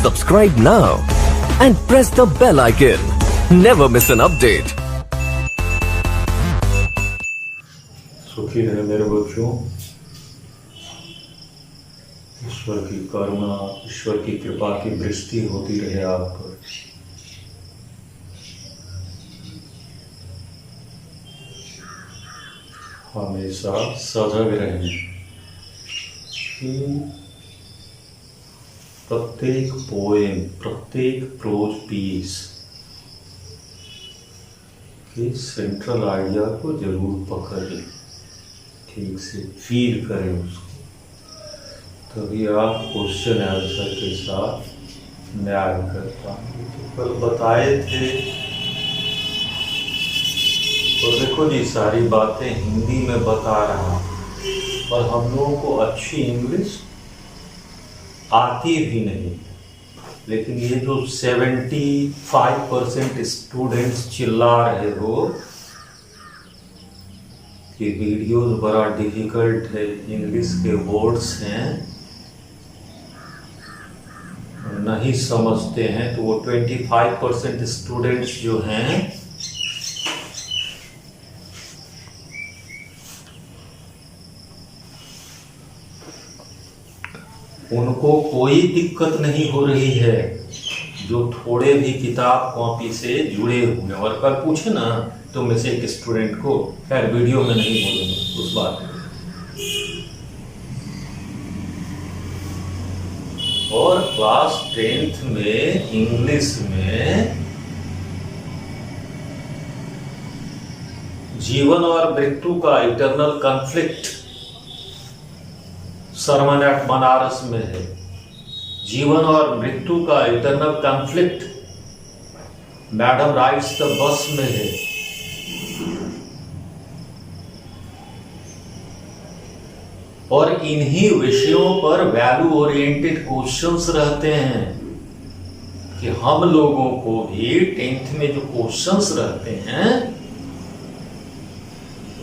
Subscribe now and press the bell icon. Never miss an update. सुखी रहे मेरे बच्चों। ईश्वर की करुणा, ईश्वर की कृपा की वृष्टि होती रहे आप पर। हमेशा सजग रहें कि प्रत्येक पोएम, प्रत्येक प्रोज पीस के सेंट्रल आइडिया को जरूर पकड़ लें, ठीक से फील करें उसको, तभी आप क्वेश्चन आंसर के साथ न्याय कर पाएंगे। तो कल बताए थे, और देखो जी सारी बातें हिंदी में बता रहा, पर हम लोगों को अच्छी इंग्लिश आती भी नहीं। लेकिन ये जो 75% स्टूडेंट्स चिल्ला रहे हो कि वीडियोस बड़ा डिफिकल्ट है, इंग्लिश के वर्ड्स हैं, नहीं समझते हैं, तो वो 25% स्टूडेंट्स जो हैं उनको कोई दिक्कत नहीं हो रही है, जो थोड़े भी किताब कॉपी से जुड़े हुए। और कल पूछे ना तो में से एक स्टूडेंट को, खैर वीडियो में नहीं बोलूंगा उस बात में। और क्लास 10th में इंग्लिश में जीवन और मृत्यु का eternal conflict sermon at Banaras में है। जीवन और मृत्यु का eternal conflict madam rides the bus में है। और इन्हीं विषयों पर वैल्यू ओरिएंटेड क्वेश्चंस रहते हैं कि हम लोगों को भी 10th में जो क्वेश्चंस रहते हैं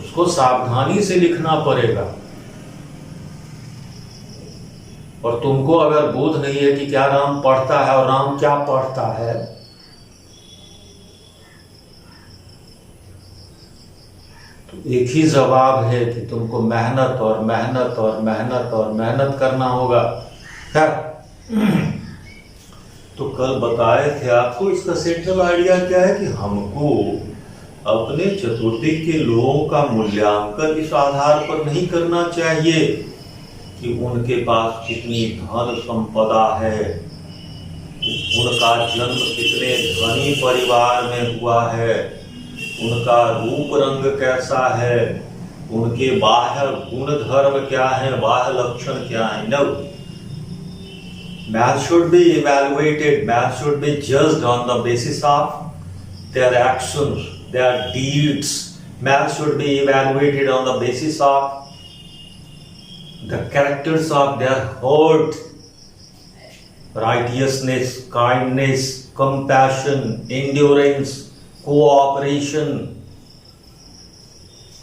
उसको सावधानी से लिखना पड़ेगा। और तुमको अगर बोध नहीं है कि क्या राम पढ़ता है और राम क्या पढ़ता है, तो एक ही जवाब है कि तुमको मेहनत और मेहनत और मेहनत और मेहनत करना होगा। क्या तो कल बताए थे आपको, इसका सेंट्रल आइडिया क्या है कि हमको अपने चतुर्थी के लोगों का मूल्यांकन इस आधार पर नहीं करना चाहिए कि उनके पास कितनी धन संपदा है, उनका जन्म कितने धनी परिवार में हुआ है, उनका रूप रंग कैसा है, उनके बाह्य गुण धर्म क्या है, बाह्य लक्षण क्या है। No, man should be evaluated, man should be judged on the basis of their actions, their deeds. Man should be evaluated on the basis of the characters of their heart, righteousness, kindness, compassion, endurance, cooperation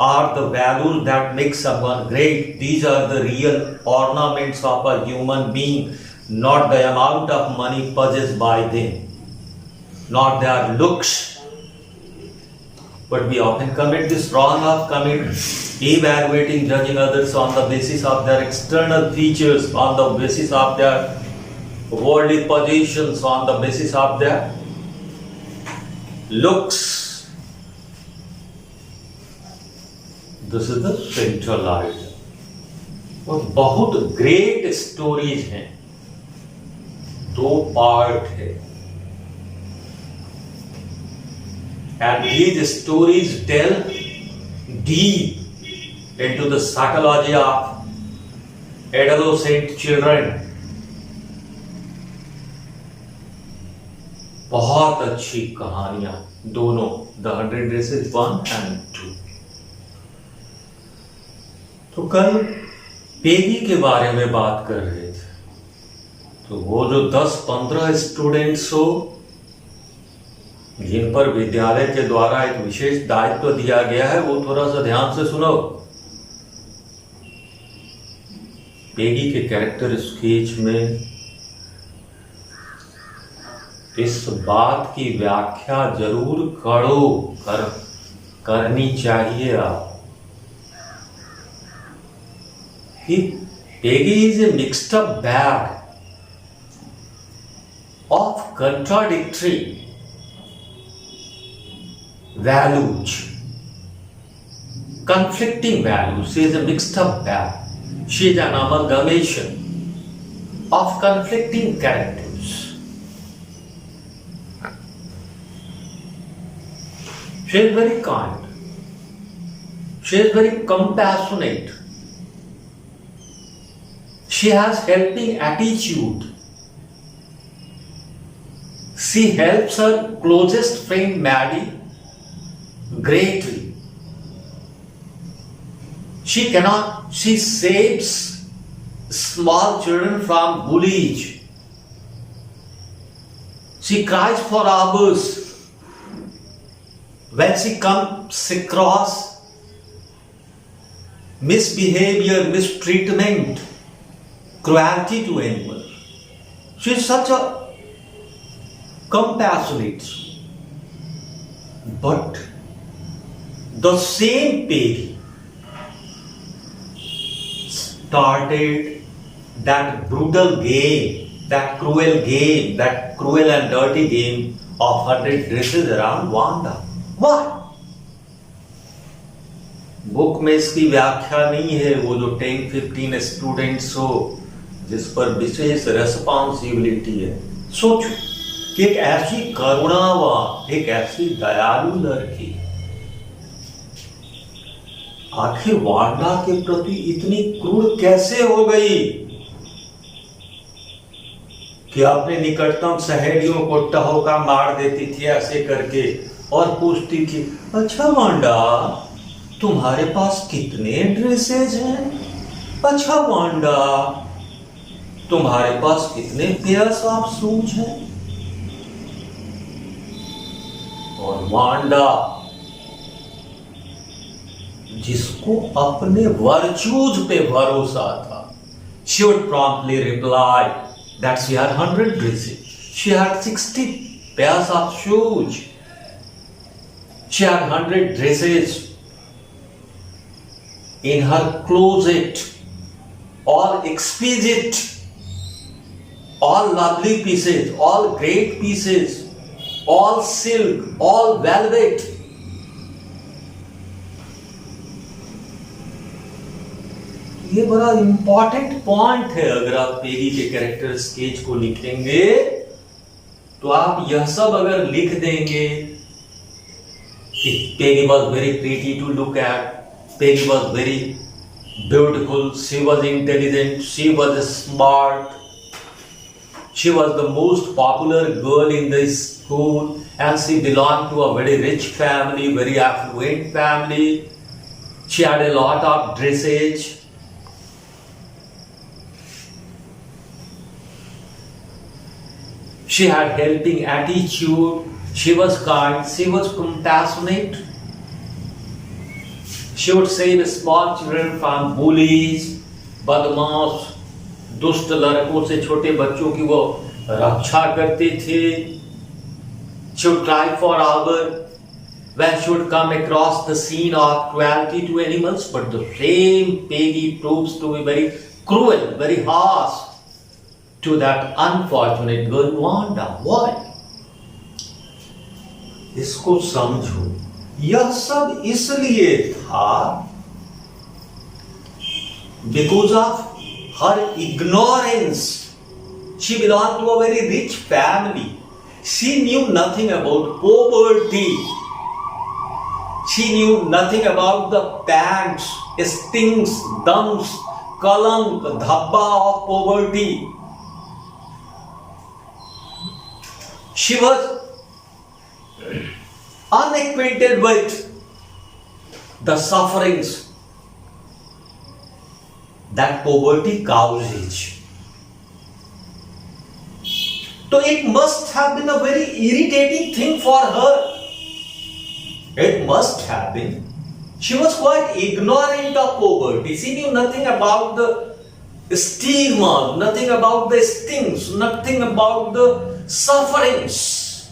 are the values that make someone great. These are the real ornaments of a human being, not the amount of money possessed by them, not their looks. But we often commit this wrong of evaluating, judging others on the basis of their external features, on the basis of their worldly positions, on the basis of their looks. This is the central idea. और बहुत great stories हैं, 2 part है, and these stories delve deep into the psychology of adolescent children. बहुत अच्छी कहानियां दोनों, The 100 Races 1 and 2। तो कल पेगी के बारे में बात कर रहे थे, तो वो जो 10-15 स्टूडेंट्स हो जिन पर विद्यालय के द्वारा एक विशेष दायित्व दिया गया है, वो थोड़ा सा ध्यान से सुनो। पेगी के कैरेक्टर स्केच में इस बात की व्याख्या जरूर करनी चाहिए आप कि Peggy is a mixed up bag of contradictory values, conflicting values. She is a mixed up bag. She is an amalgamation of conflicting characters. She is very kind. She is very compassionate. She has helping attitude. She helps her closest friend Maddie greatly. She saves small children from bullies. She cries for hours when she comes across misbehavior, mistreatment, cruelty to animals. She is such a compassionate. But the same Peggy started that brutal game, that cruel and dirty game of 100 dresses around Wanda. Why? Book में इसकी व्याख्या नहीं है। वो जो 10-15 students हो जिस पर विशेष रेस्पॉन्सिबिलिटी है, सोचो कि एक ऐसी करुणावान, एक ऐसी दयालु लड़की आखिर वांडा के प्रति इतनी क्रूर कैसे हो गई कि अपने निकटतम सहेलियों को टहोका मार देती थी ऐसे करके और पूछती थी, अच्छा वांडा तुम्हारे पास कितने ड्रेसेज हैं? अच्छा वांडा तुम्हारे पास कितने पेयर्स ऑफ शूज हैं? और वांडा जिसको अपने वर्चूज पे भरोसा था, she would promptly reply that she had 100 dresses, she had 60 pairs of shoes, she had 100 dresses in her closet, all exquisite, all lovely pieces, all great pieces, all silk, all velvet. ये बड़ा important point है। अगर आप Peggy के character sketch को लिखेंगे तो आप यह सब अगर लिख देंगे कि Peggy was very pretty to look at, Peggy was very beautiful, she was intelligent, she was smart, she was the most popular girl in the school and she belonged to a very rich family, very affluent family. She had a lot of dressage. She had helping attitude. She was kind. She was compassionate. She would save small children from bullies, बदमाश, दुष्ट लड़कों से छोटे बच्चों की वो रक्षा करती थी. She would cry for hours when she would come across the scene of cruelty to animals, but the same Peggy proves to be very cruel, very harsh to that unfortunate girl Wanda. Why? इसको समझो. यह सब इसलिए था because of her ignorance. She belonged to a very rich family. She knew nothing about poverty. She knew nothing about the pangs, stings, dumps, kalank, dhabba of poverty. She was unacquainted with the sufferings that poverty causes. So it must have been a very irritating thing for her. It must have been. She was quite ignorant of poverty. She knew nothing about the stigma, nothing about the stings, nothing about the sufferings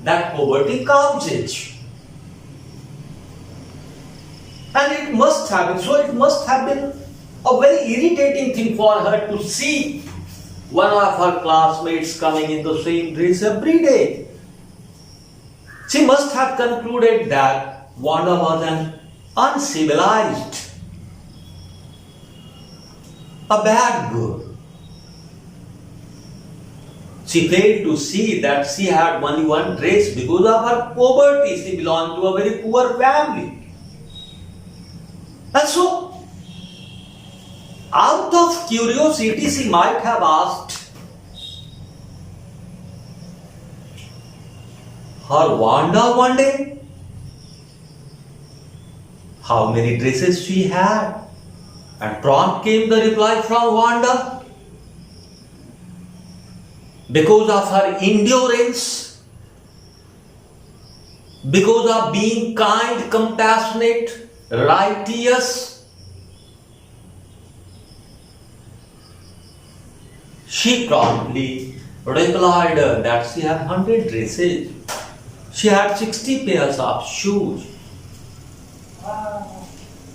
that poverty causes. And it must have been a very irritating thing for her to see one of her classmates coming in the same dress every day. She must have concluded that Wanda was an uncivilized, a bad girl. She failed to see that she had only one dress because of her poverty. She belonged to a very poor family. And so, out of curiosity, she might have asked her Wanda one day how many dresses she had. And prompt came the reply from Wanda. Because of her endurance, because of being kind, compassionate, righteous, she promptly replied that she had 100 dresses. She had 60 pairs of shoes.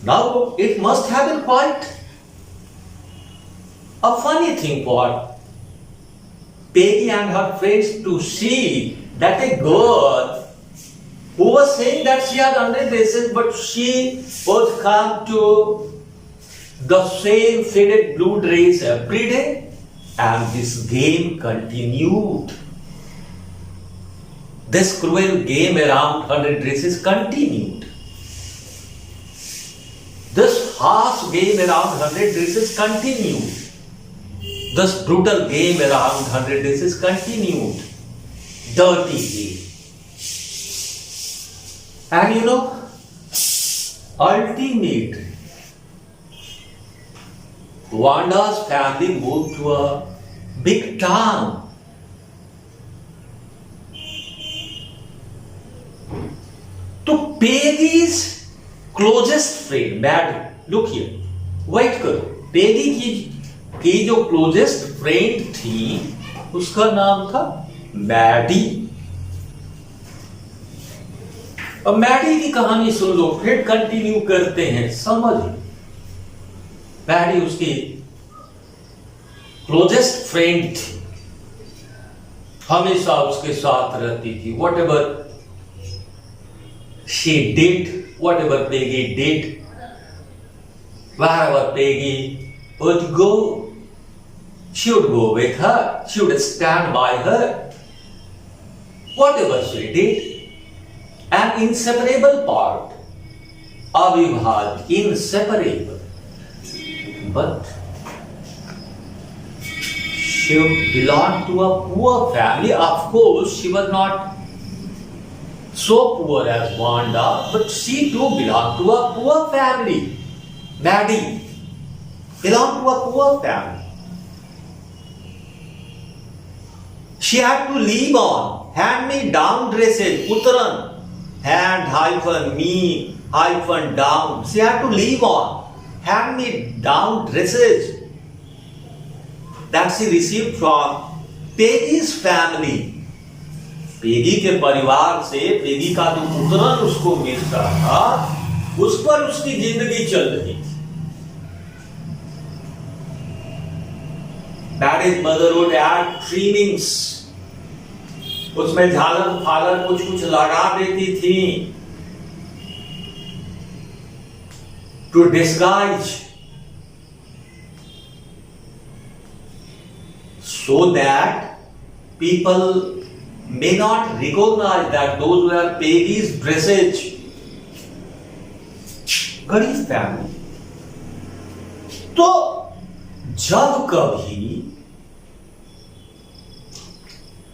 Now, it must have been quite a funny thing for Peggy and her friends to see that a girl who was saying that she had 100 dresses, but she would come to the same faded blue dress every day, and this game continued. This cruel game around 100 dresses continued. This harsh game around 100 dresses continued. This brutal game around 100 dresses continued. Dirty game. And you know, ultimately, Wanda's family moved to a big town. To Peggy's closest friend, Maddie. Look here, wait करो. Peggy की जो closest friend थी उसका नाम था Maddie. अब Maddie की कहानी सुन लो, फिर कंटिन्यू करते हैं. समझ, मैडी उसकी क्लोजेस्ट फ्रेंड थी, हमेशा उसके साथ रहती थी. What ever she did, what ever Peggy did, wherever Peggy would go, she would go with her, she would stand by her. Whatever she did, an inseparable part, avibhaj, inseparable. But she belonged to a poor family. Of course, she was not so poor as Wanda, but she too belonged to a poor family. Maddie belonged to a poor family. She had to live on hand-me-down dresses, Uttaran, hand-me-down. She had to live on hand-me-down dresses that she received from Peggy's family. Peggy के परिवार से Peggy का जो उतरन उसको मिलता था, उस पर उसकी जिंदगी चल रही थी. Daddy's mother would add trimmings. उसमें झालर फालर कुछ कुछ लगा देती थी to disguise, so that people may not recognize that those were Peggy's dresses. गरीब फैमिली. तो जब कभी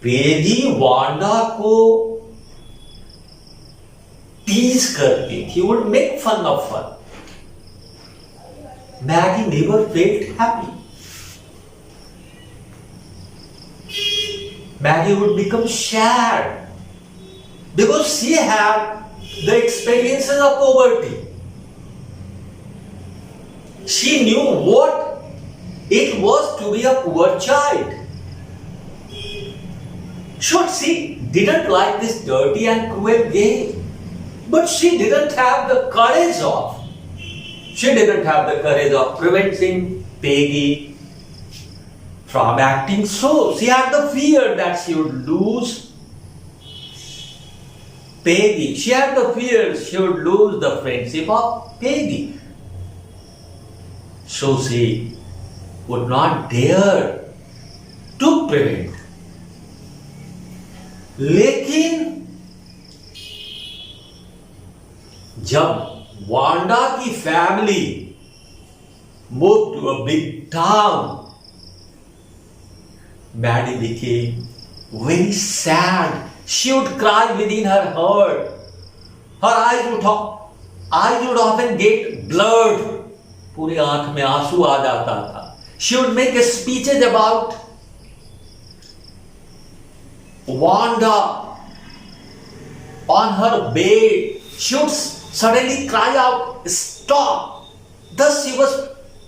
पेगी वांडा को टीज करती थी, would make fun of her, Maggie never felt happy. Maggie would become sad because she had the experiences of poverty. She knew what it was to be a poor child. Sure, she didn't like this dirty and cruel game, but she didn't have the courage of preventing Peggy from acting so. She had the fear that she would lose Peggy. She had the fear she would lose the friendship of Peggy. So she would not dare to prevent. लेकिन जब Wanda की family moved to a big town, Maddie became very sad. She would cry within her heart. Her eyes would often get blurred. पूरी आंख में आंसू आ जाता था. She would make speeches about Wanda on her bed. She would suddenly cry out, "Stop!" Thus she was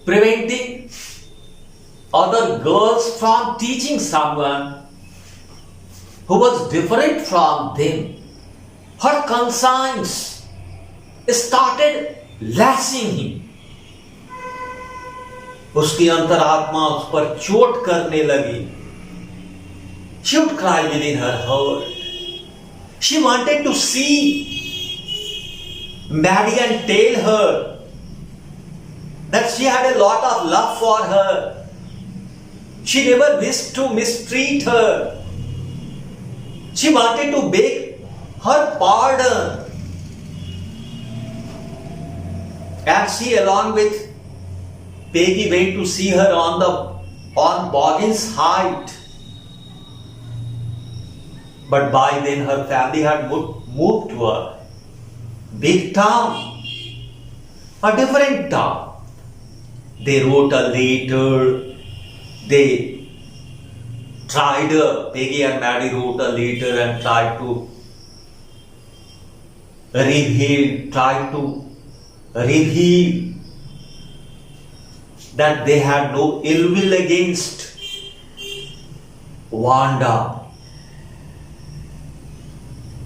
preventing other girls from teaching someone who was different from them. Her conscience started lashing him. उसकी अंतरात्मा उस पर चोट करने लगी. She would cry within her heart. She wanted to see Maddie and tell her that she had a lot of love for her. She never wished to mistreat her. She wanted to beg her pardon. And she, along with Peggy, went to see her on Boggin's height. But by then her family had moved to a big town, a different town. They wrote a letter. They tried, Peggy and Maddie wrote a letter and tried to reveal that they had no ill will against Wanda.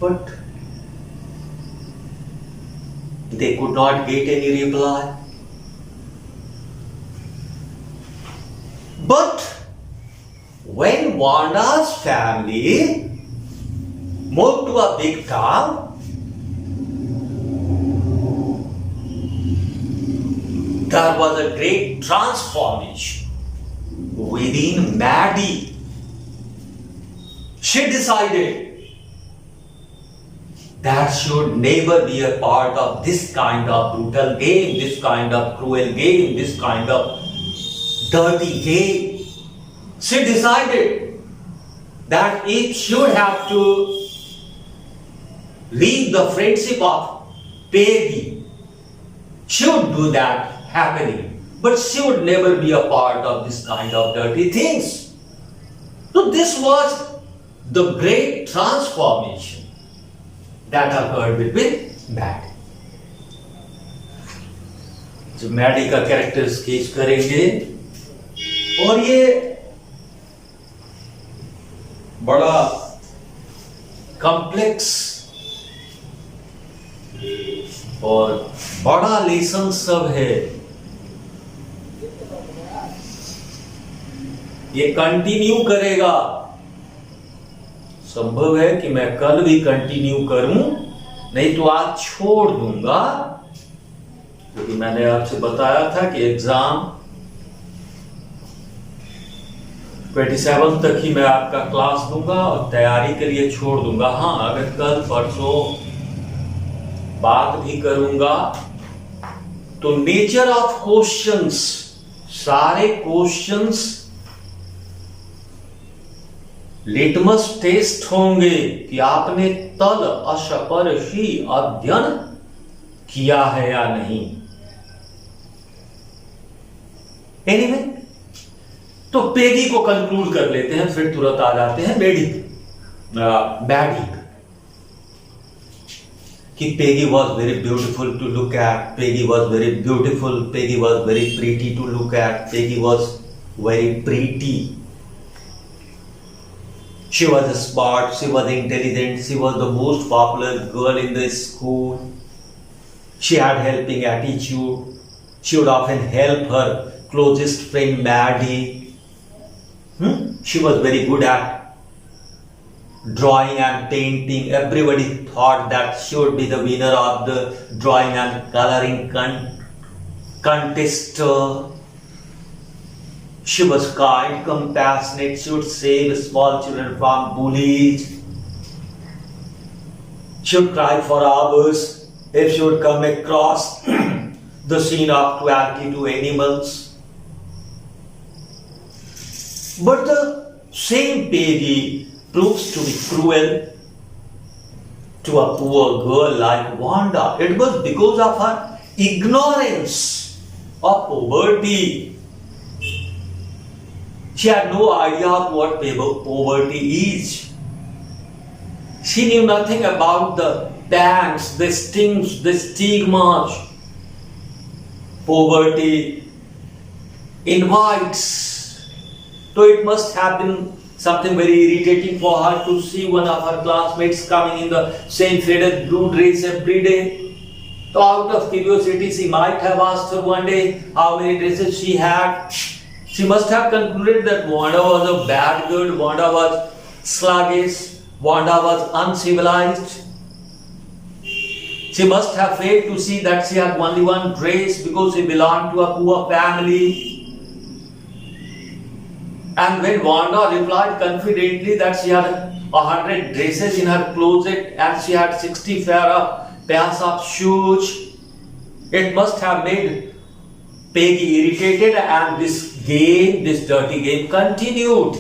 But they could not get any reply. But when Wanda's family moved to a big town, there was a great transformation within Maddie. She decided that she would never be a part of this kind of brutal game, this kind of cruel game, this kind of dirty game. She decided that if she would have to leave the friendship of Peggy, she would do that happily. But she would never be a part of this kind of dirty things. So this was the great transformation that occurred with Maddie. जो Maddie का character sketch करेंगे, और ये बड़ा complex और बड़ा lesson सब है. ये कंटिन्यू करेगा. संभव है कि मैं कल भी कंटिन्यू करूं, नहीं तो आज छोड़ दूंगा, क्योंकि मैंने आपसे बताया था कि एग्जाम 27 तक ही मैं आपका क्लास दूंगा और तैयारी के लिए छोड़ दूंगा. हाँ, अगर कल परसों बात भी करूंगा तो नेचर ऑफ क्वेश्चंस, सारे क्वेश्चंस लिटमस टेस्ट होंगे कि आपने तल अशपरशी अध्ययन किया है या नहीं. एनीवे, तो पेगी को कंक्लूड कर लेते हैं, फिर तुरंत आ जाते हैं मैडी कि Peggy was very beautiful to look at, Peggy was very beautiful, Peggy was very pretty to look at, Peggy was very pretty. She was smart, she was intelligent, she was the most popular girl in the school. She had helping attitude. She would often help her closest friend Maddie. She was very good at drawing and painting. Everybody thought that she would be the winner of the drawing and coloring contest. She was kind, compassionate. She would save small children from bullies. She would cry for hours if she would come across the scene of cruelty to animals. But the same Peggy proves to be cruel to a poor girl like Wanda. It was because of her ignorance of poverty. She had no idea of what poverty is. She knew nothing about the pangs, the stings, the stigmas poverty invites. So it must have been something very irritating for her to see one of her classmates coming in the same faded blue dress every day. So out of curiosity, she might have asked her one day how many dresses she had. She must have concluded that Wanda was a bad girl, Wanda was sluggish, Wanda was uncivilized. She must have failed to see that she had only one dress because she belonged to a poor family. And when Wanda replied confidently that she had 100 dresses in her closet and she had 60 pairs of shoes, it must have made Peggy irritated, and this game, this dirty game, continued.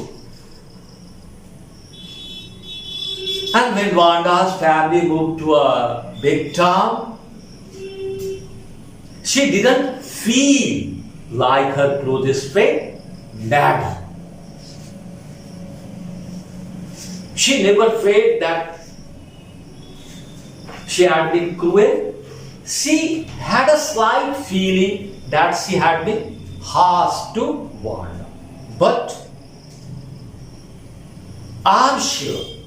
And when Wanda's family moved to a big town, she didn't feel like her closest friend, Maddie. She never felt that she had been cruel. She had a slight feeling that she had been harsh to Wanda. But I'm sure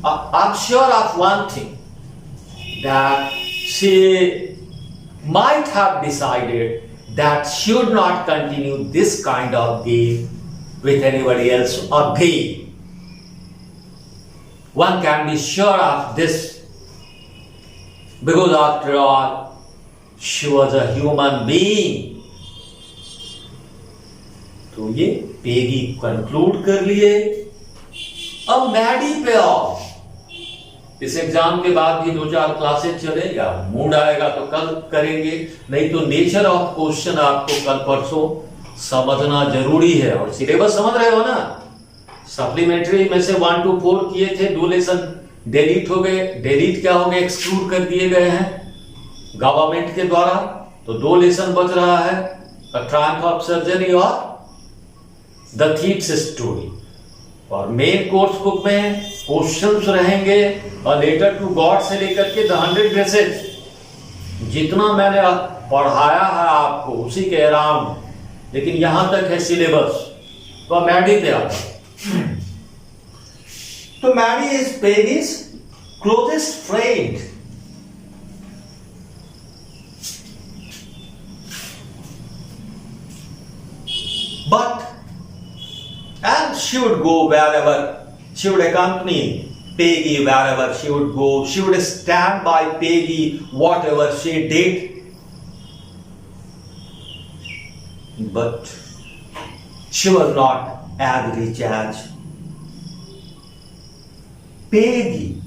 of one thing, that she might have decided that she would not continue this kind of game with anybody else again. One can be sure of this, because after all, she was a human being. तो ये Peggy conclude कर लिए। अब Maddie पे आओ। इस exam के बाद भी 2-4 क्लासेस चलेगा, मूड आएगा तो कल करेंगे, नहीं तो नेचर ऑफ क्वेश्चन आपको कल परसों समझना जरूरी है। और सिलेबस समझ रहे हो ना? सप्लीमेंट्री में से 1 to 4 किए थे, 2 लेसन डिलीट हो गए। डिलीट क्या हो गए? एक्सक्लूड कर दिए गए हैं गवर्नमेंट के द्वारा, तो 2 लेसन बच रहा है, द ट्रायम्फ ऑफ सर्जरी और द थीव्स स्टोरी। और मेन कोर्स बुक में क्वेश्चंस रहेंगे, और लेटर टू गॉड से लेकर के द 100 ड्रेसेस, जितना मैंने पढ़ाया है आपको उसी के अराउंड, लेकिन यहां तक है सिलेबस। तो मैडी पे आता है। तो Maddy is Peggy's closest friend. And she would go wherever, she would accompany Peggy wherever she would go. She would stand by Peggy whatever she did. But she was not as rich as Peggy.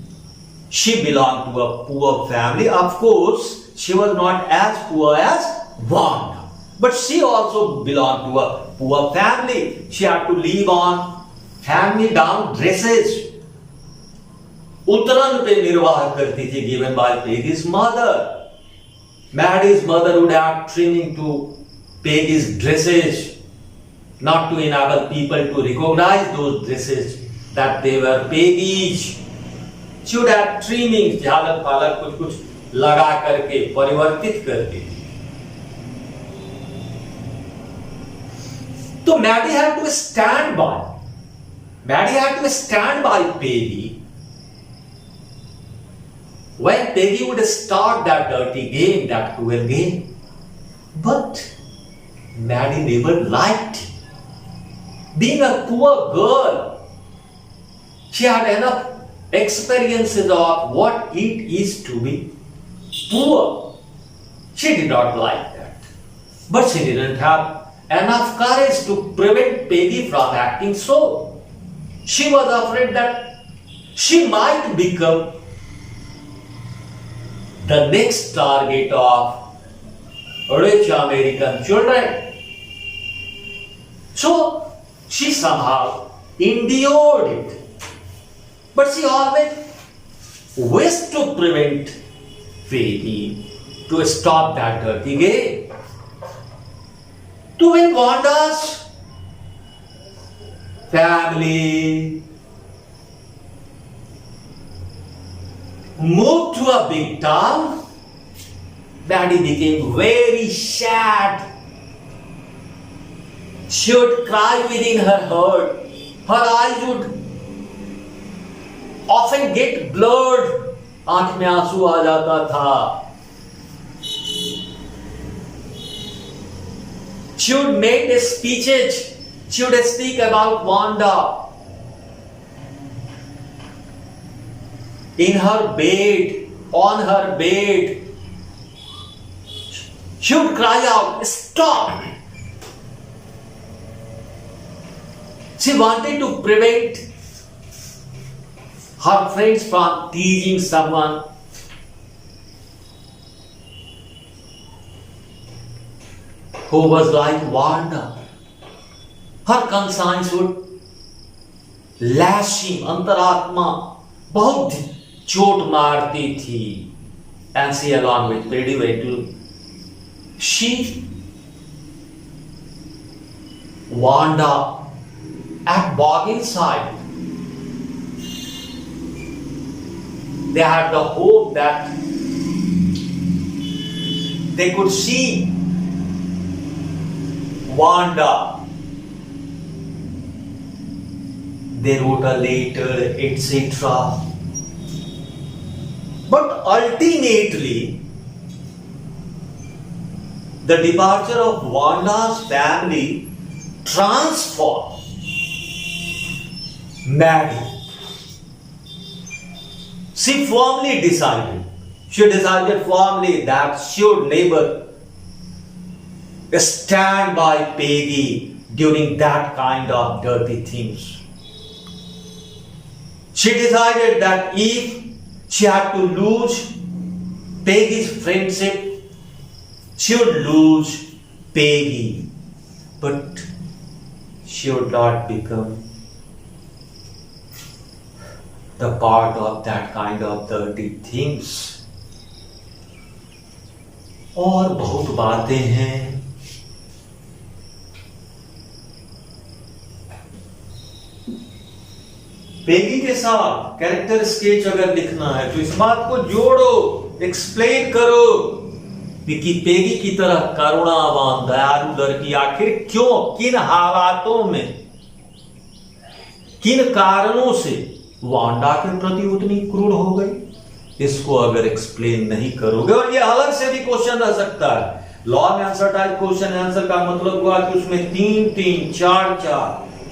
She belonged to a poor family. Of course, she was not as poor as Wanda. But she also belonged to a poor family. She had to live on hand-me-down dresses. उतरन पे निर्वाह करती थी, given by Peggy's mother. Maddie's mother would have trimming to Peggy's dresses, not to enable people to recognize those dresses that they were Peggy's. She would have trimming, झालर फालर कुछ लगा करके परिवर्तित करती थी। तो Maddie had to stand by Maddie had to stand by Peggy when Peggy would start that dirty game, that cruel game. But Maddie never liked it. Being a poor girl, she had enough experiences of what it is to be poor. She did not like that. But she didn't have enough courage to prevent Peggy from acting so. She was afraid that she might become the next target of rich American children. So she somehow endured it. But she always wished to prevent Peggy to stop that dirty game. To win Wanda's family moved to a big town, Maddie became very sad. She would cry within her heart. Her eyes would often get blurred. आंख में आंसू आ जाता था. She would make speeches. She would speak about Wanda in her bed, on her bed. She would cry out, "Stop!" She wanted to prevent her friends from teasing someone. Who was like Wanda. Her conscience would lash him. अंतरात्मा बहुत चोट मारती थी. And she along with Peggy went to see Wanda at Boggin side. They had the hope that they could see Wanda. They wrote a letter, etc. But ultimately, the departure of Wanda's family transformed Maddie. She decided firmly that she would never stand by Peggy during that kind of dirty things. She decided that if she had to lose Peggy's friendship, she would lose Peggy, but she would not become the part of that kind of dirty things. और बहुत बातें हैं. Peggy के साथ character sketch अगर लिखना है तो इस बात को जोड़ो, एक्सप्लेन करो कि पेगी की तरह करुणावान दयालु लड़की आखिर क्यों, किन हालातों में, किन कारणों से वांडा के प्रति उतनी क्रूर हो गई. इसको अगर एक्सप्लेन नहीं करोगे, और ये अलग से भी क्वेश्चन रह सकता है. Long answer type question answer का मतलब हुआ कि उसमें 3-3, 4-4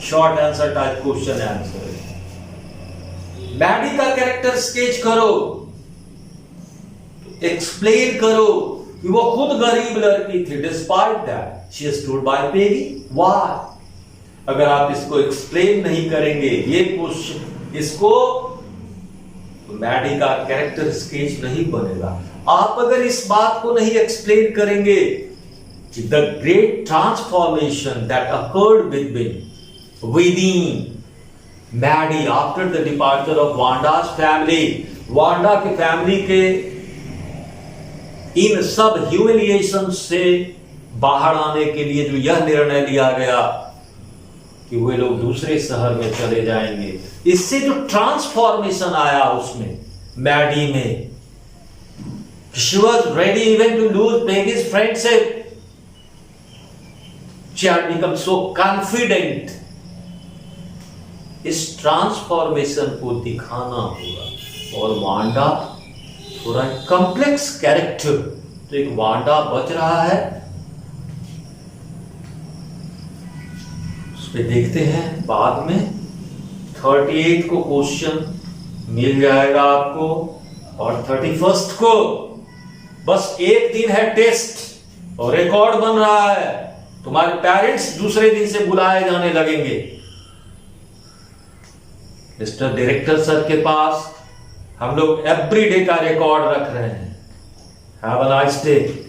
short answer type question answer. Maddie का कैरेक्टर स्केच करो, एक्सप्लेन करो कि वो खुद गरीब लड़की थी. Despite that she stood by Peggy. Why? अगर आप इसको एक्सप्लेन नहीं करेंगे, ये क्वेश्चन, इसको, तो मैडी का कैरेक्टर स्केच नहीं बनेगा. आप अगर इस बात को नहीं एक्सप्लेन करेंगे कि the great transformation that occurred within Maddie after the departure of Wanda's family, Wanda की फैमिली के इन सब ह्यूमिलिएशन से बाहर आने के लिए जो यह निर्णय लिया गया कि वे लोग दूसरे शहर में चले जाएंगे, इससे जो ट्रांसफॉर्मेशन आया उसमें मैडी में, she was ready even to lose Peggy's friendship. She had become so confident इस ट्रांसफॉर्मेशन को दिखाना होगा। और वांडा थोड़ा कॉम्प्लेक्स कैरेक्टर, तो एक वांडा बच रहा है, उस पे देखते हैं बाद में। 38 को क्वेश्चन मिल जाएगा आपको, और 31 को बस एक दिन है टेस्ट और रिकॉर्ड बन रहा है। तुम्हारे पेरेंट्स दूसरे दिन से बुलाए जाने लगेंगे मिस्टर डायरेक्टर सर के पास। हम लोग एवरीडे का रिकॉर्ड रख रहे हैं। Have a nice day.